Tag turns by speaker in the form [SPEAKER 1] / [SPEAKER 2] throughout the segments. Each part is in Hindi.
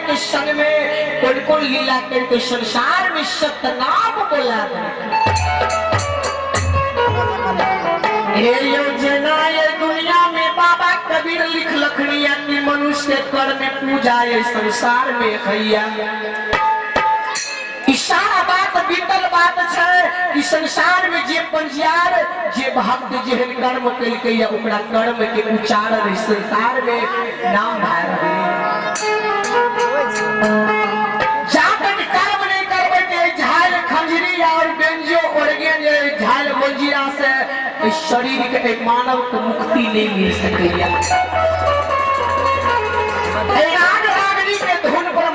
[SPEAKER 1] के संग में कौन लीला करके संसार में सत्य नाम बोला। ये योजना ये दुनिया में बाबा कबीर लिख लखनिया की मनुष्य के कर में पूजा ये संसार में हैया। सारा बात बीतल बात है कि संसार में जे पंजियार जे भक्त जेहन कर्म कलके या ओकरा कर्म के उच्चारण संसार में नाम भा रहे। जाकर कर्म नहीं करबे के झाल खंजरी और बेंजो ऑर्गेन झाल मंजिरा से इस शरीर के एक मानव को मुक्ति नहीं मिल सकेगा।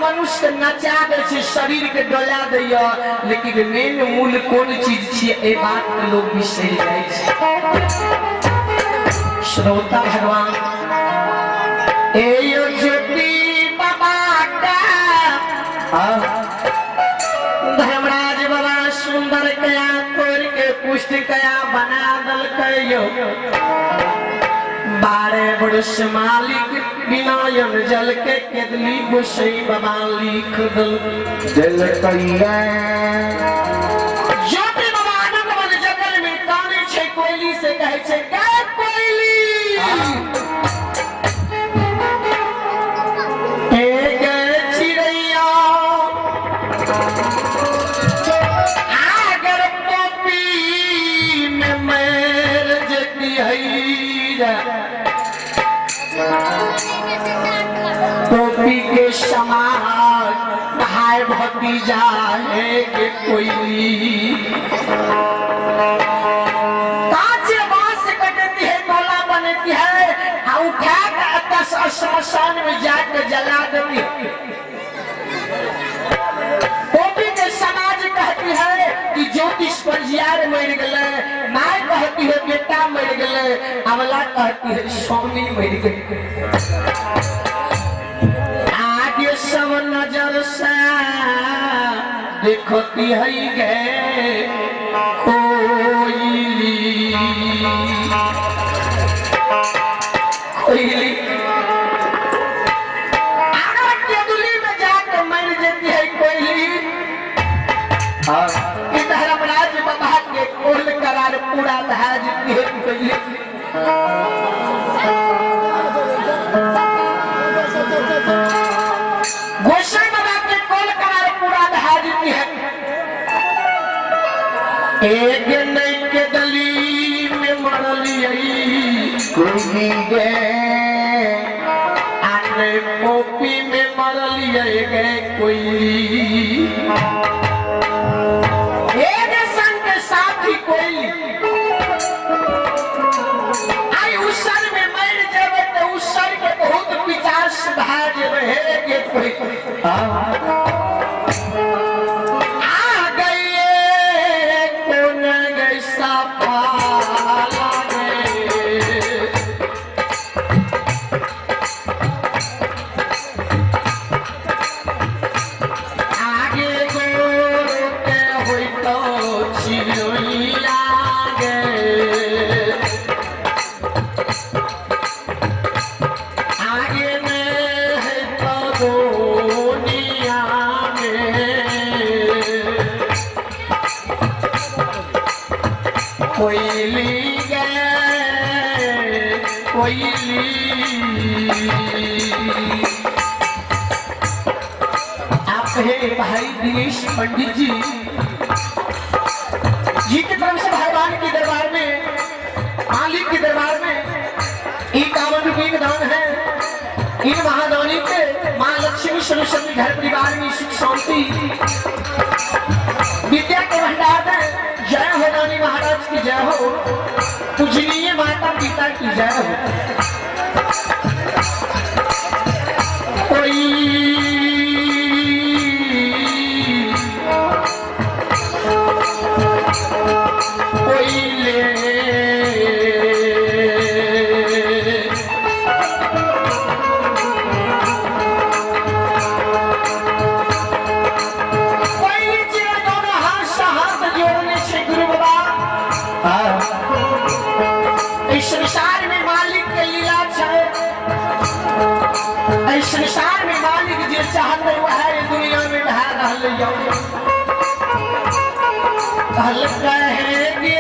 [SPEAKER 1] मनुष्य नचा दे शरीर के डोला दैया, लेकिन मेन मूल कौन चीज छिए ए बात के लोग बिसर जाए छे। श्रोता भगवान ए यो ज्योति बाबा का धर्मराज बाबा सुंदर कया तोड़ के पुष्ट कया बना दल कयो। 12 वर्ष मालिक विनयन जल के केदली गोसाई बाबा लिख दल जल कइया। ज्योति बाबा आनंद मन जंगल में काने छे कोयली से कहे छे गे कोयली ए गे चिड़ैया अगर पोपी में मैर जती है टोपी के समान भाई भतीजा है कि कोयली कांचे बांस कटती है गोला बनती है उठा के श्मशान में जाकर जला देती है। टोपी के समाज कहती है कि ज्योतिष पंजियार मर गए, माय कहती है बेटा मर गए, अमला कहती है स्वामी मर गए। आगे सब नजर से देखती है गे कोयली कोयली अगर केदुली में जाकर मर जाती है कोयली। धर्मराज बाबा के कोल करार पूरा दहा जाती है कोयली। गोसाई बाबा के कोल करार पूरा दहा जाती है। एक नहीं के गली में मरली कोयली गे आने पोपी में मरली गे कोयली। एक संग के साथी कोयली आई उस सर में मर जावे तो उस सर के बहुत पिचास भाज रहे के कोई कोयली गए कोयली। आप है भाई दिनेश पंडित जी की तरफ से भगवान के दरबार में मालिक के दरबार में 51 रुपये का दान है। इन महादानी पे माँ लक्ष्मी सरस्वती घर परिवार में सुख शांति विद्या के भंडार में जय हो। रानी महाराज की जय हो, पूजनीय माता पिता की जय हो। कोई संसार में मालिक के लीला बात नहीं हुआ है दुनिया में ढहा रहा हल कहेंगे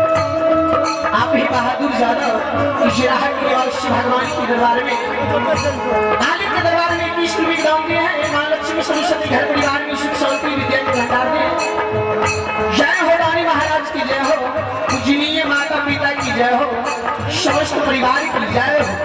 [SPEAKER 1] आप ही बहादुर यादव इजराहट के और शिव भगवान के दरबार में आलिम के दरबार में कृष्ण भी गाँव दिए हैं माँ लक्ष्मी सरस्वती घर परिवार में सुख शांति विद्या के भंडार में जय हो रानी महाराज की जय हो पूजनीय माता पिता की जय हो समस्त परिवार की जय हो।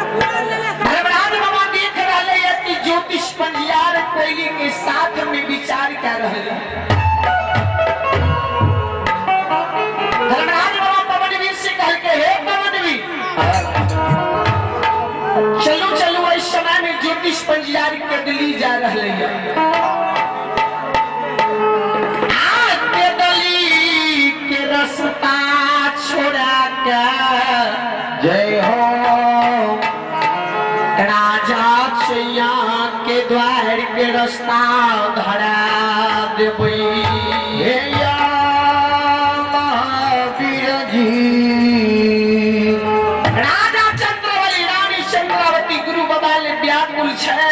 [SPEAKER 1] भगवान बाबा देख रहे हैं कि ज्योतिष पंजियार कोयली के साथ में विचार कर रहे हैं। धर्मराज बाबा पवनवीर से कह के हे पवनवीर चलो चलो इस समय में ज्योतिष पंजियार के दिल्ली जा रहे हैं। रास्ता छोड़ा के जय हो राजा छैया के द्वार के रास्ता धरा देबै
[SPEAKER 2] हे या महावीर जी
[SPEAKER 1] राजा चंद्रवली रानी चंद्रावती गुरु बाबा ले व्याकुल छै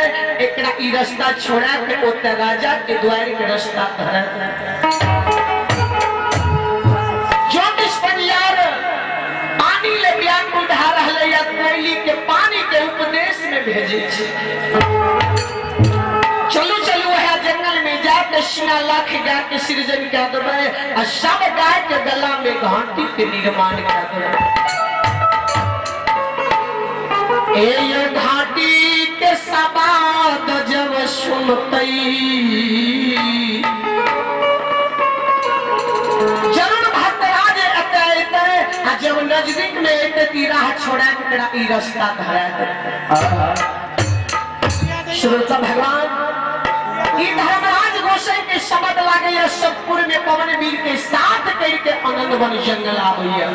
[SPEAKER 1] एकरा ई रास्ता छोड़ा के ओते राजा के द्वार के रास्ता धरा ज्योतिष परियार पानी ले व्याकुल ढा रहले या कोयली के पानी के उपदेश में भेजे छै चलू चलू है जंगल में जाके सीना लाख गाय के सृजन कर देबै आ सब गाय के गला में घंटी के निर्माण कर देबै ए घाटी के सवाद जब सुनतई जरूर भक्तराज अतैते आ जब नजदीक में एते की राह छोड़ा के तेरा ई रास्ता धरा दे श्रोता भगवान ई धर्मराज गोसाई के शब्द लागे या सबपुर में पवन वीर के साथ करके आनंद बन जंगल आबैया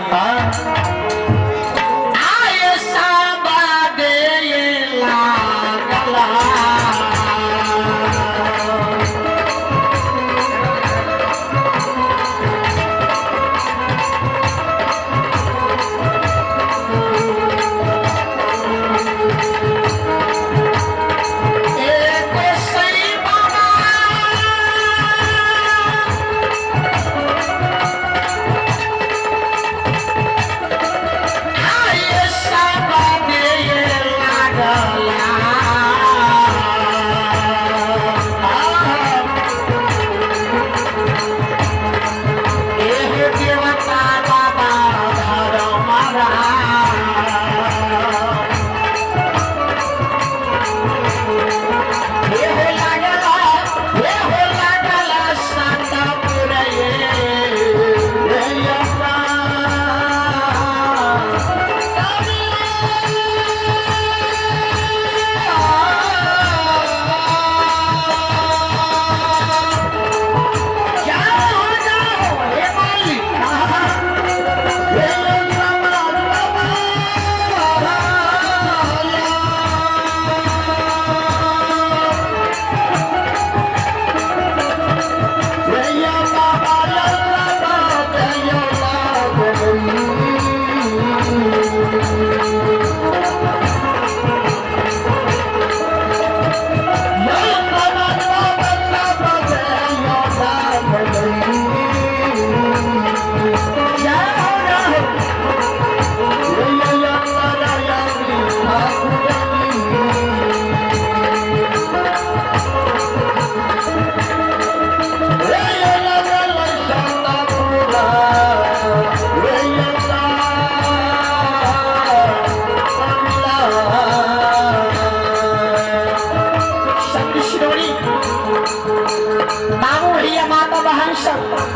[SPEAKER 1] आए साबादे लागला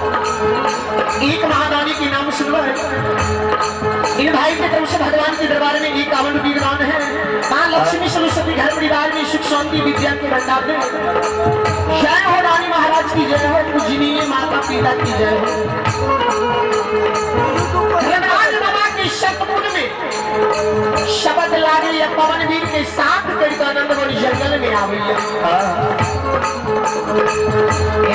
[SPEAKER 1] एक महादानी के नाम सुनो है इन भाई के तरफ से भगवान के दरबार में एक 51 रुपये दान है मां लक्ष्मी सरस्वती घर परिवार में सुख शांति विद्या के भंडार में जय हो रानी महाराज की जय हो पूजनीय माता पिता की जय हो धर्मराज बाबा के शतपुर में शब्द लागे या पवन वीर के साथ करके आनंद बन जंगल में आवे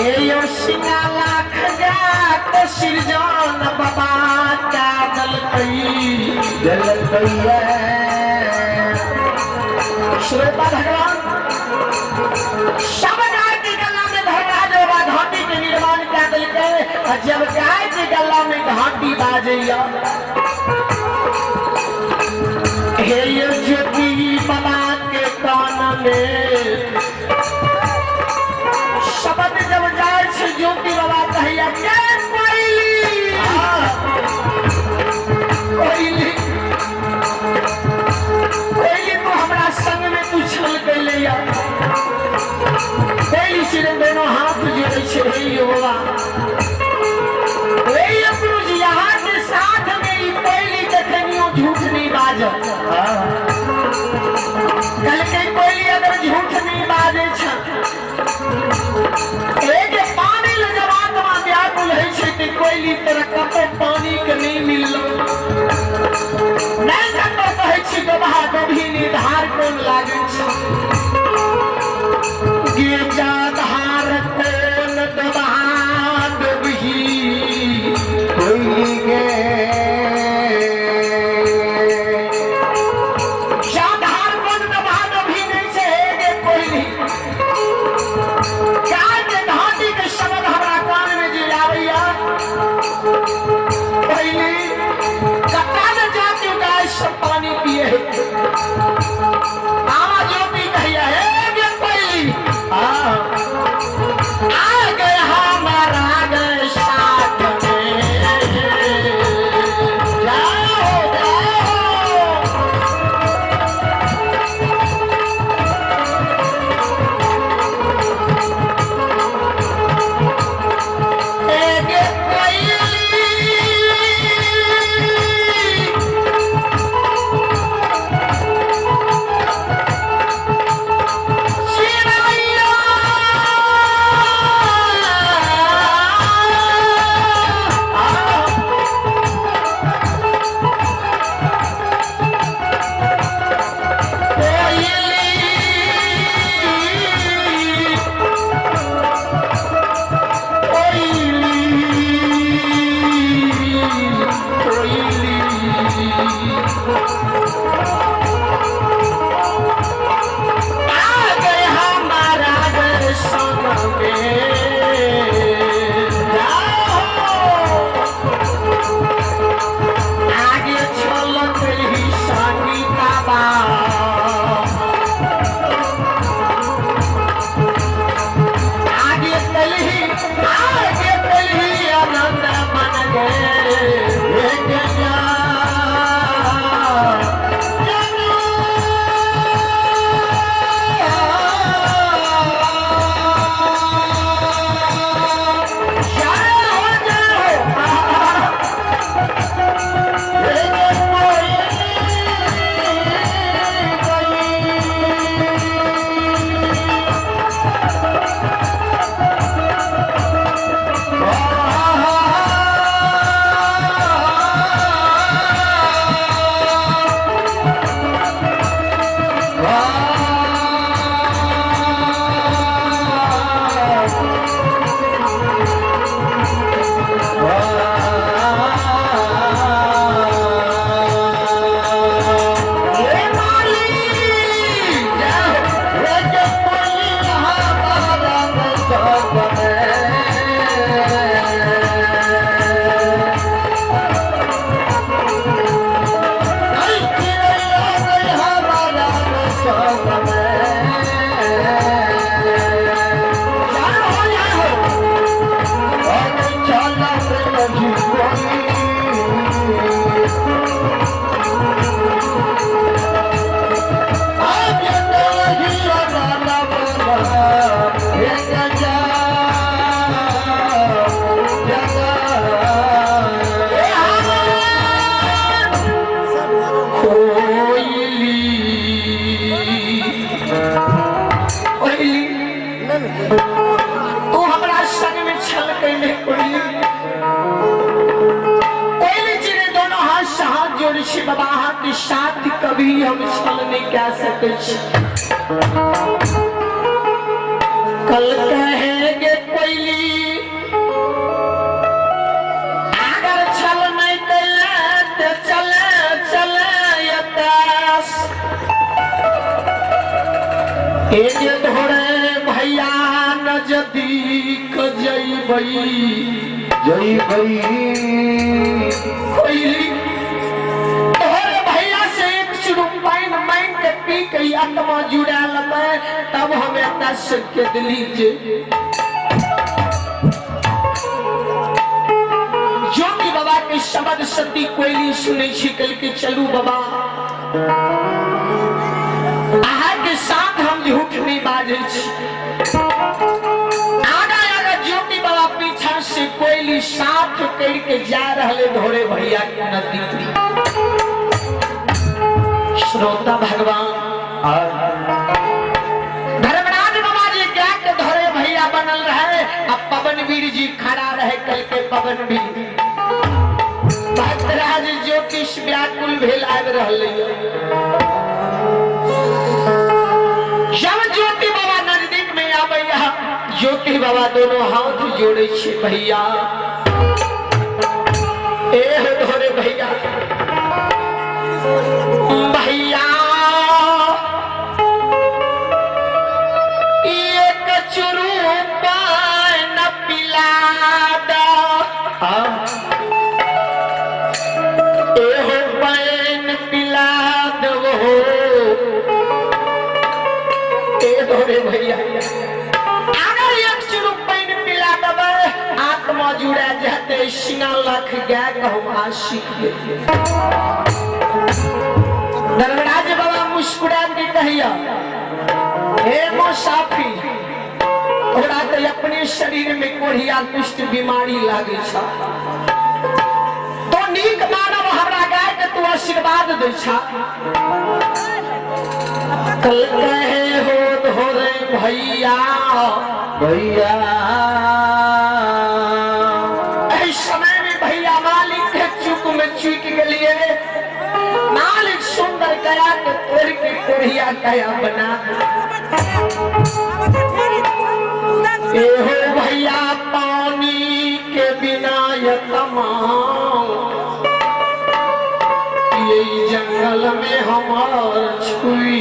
[SPEAKER 1] ए यो सिंगा लाख जात सृजन बाबा का दल श्रोता भगवान सब गाय के गला में धर्मराज बाबा घाटी के निर्माण क्या दल के जब गाय के गला में घाटी बाजैया हे यो ज्योति बाबा के कान में शब्द जब जाए से ज्योति बाबा कहिया क्या कोयली तो हमारा संग में तू छल कर ले कोयली सिरे दोनों हाथ जोड़े छे हे बाबा गुरु जी यहाँ के साथ में कोयली देखनियो झूठ नहीं बाजत कल के कोयली अगर झूठ नहीं बाजे एक पानी ले जब आत्मा व्याकुल है छे कि कोयली तेरा कपे पानी के नहीं मिललो नहीं कतो कहे छी गवाह गभी निर्धार कोन लागे छ गिर आ गए हमारा गए साथ में जाओ जाओ तू हमरा संग में छल कैले कोई जी दोनों हाथ जोड़ी छी बाबा हाथ के साथ कभी हम छल नहीं कह सके कल कहेंगे कोयली अगर छल नहीं कैले तो चले चले यतास एक धोरे भैया नजदीक जईबई कोयली तोहरे भैया से एक चुरुम पाइन माइन के पी के आत्मा जुड़ा लबे तब हमें दस के दिली जे ज्योति बाबा के शब्द सती कोयली सुने छी कल के चलू बाबा आहा के साथ हम झूठ नहीं बाजे ज्योति बाबा पीछा से कोयली साथ करके जा रहे धोरे भैया की नदी श्रोता भगवान धर्मराज बाबा जी क्या के धोरे भैया बनल रहे अब पवनवीर जी खड़ा रहे कल के पवनवीर भक्तराज ज्योतिष व्याकुल भेल आबि रहले जब ज्योति बाबा नजदीक में आवे ज्योति बाबा दोनों हाथ जोड़े छे भैया ए धोरे भैया भैया एक चुरू पान पिला दो एहो पान पिला दो ए धोरे भैया सिंगा लाख गाय कहूँ आशिक धर्मराज बाबा मुस्कुरा के कहिया हे मुसाफिर तोरा तो अपने शरीर में कोढ़िया कुष्ठ बीमारी लागे छा तो नीक मानव हमरा गाय के तू आशीर्वाद दे छा कल कहे हो रे भैया
[SPEAKER 2] भैया
[SPEAKER 1] इस समय में भैया मालिक के चुप में चुक के लिए मालिक सुंदर कया के तोड़ के कोढ़िया कया बना एहो भैया पानी के बिना ये तमाम ये जंगल में हमार छुई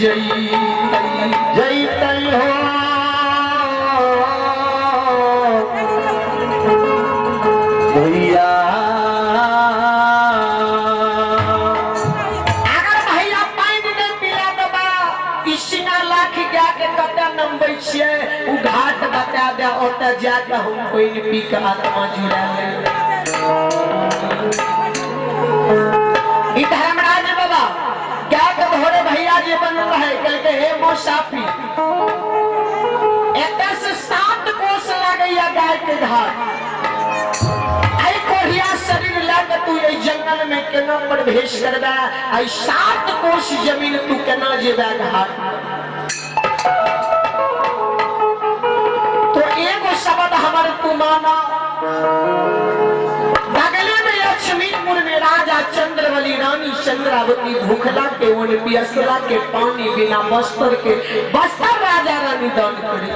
[SPEAKER 1] जईते हो
[SPEAKER 2] भैया
[SPEAKER 1] अगर भैया पानी नहीं पिला दबा इसिना लाख क्या के कते नंबर छे उ घाट बता दे ओते जाके हम कोई ने पी के आत्मा जुड़ा ले धर्मराज बाबा क्या के धोरे भैया जी बन रहे कल के हे मुसाफिर एक से 7 कोस लगैया गाय के घाट आई कोढ़िया शरीर लाके तू ये जंगल में केना प्रवेश करबा आई 7 कोस जमीन तू केना जेबा घाट तो एगो शब्द हमारे तू माना बगले में लक्ष्मीपुर में राजा चंद्रवली रानी चंद्रावती भूखला के ओने पियसला के पानी बिना वस्त्र के वस्त्र राजा रानी दान करे।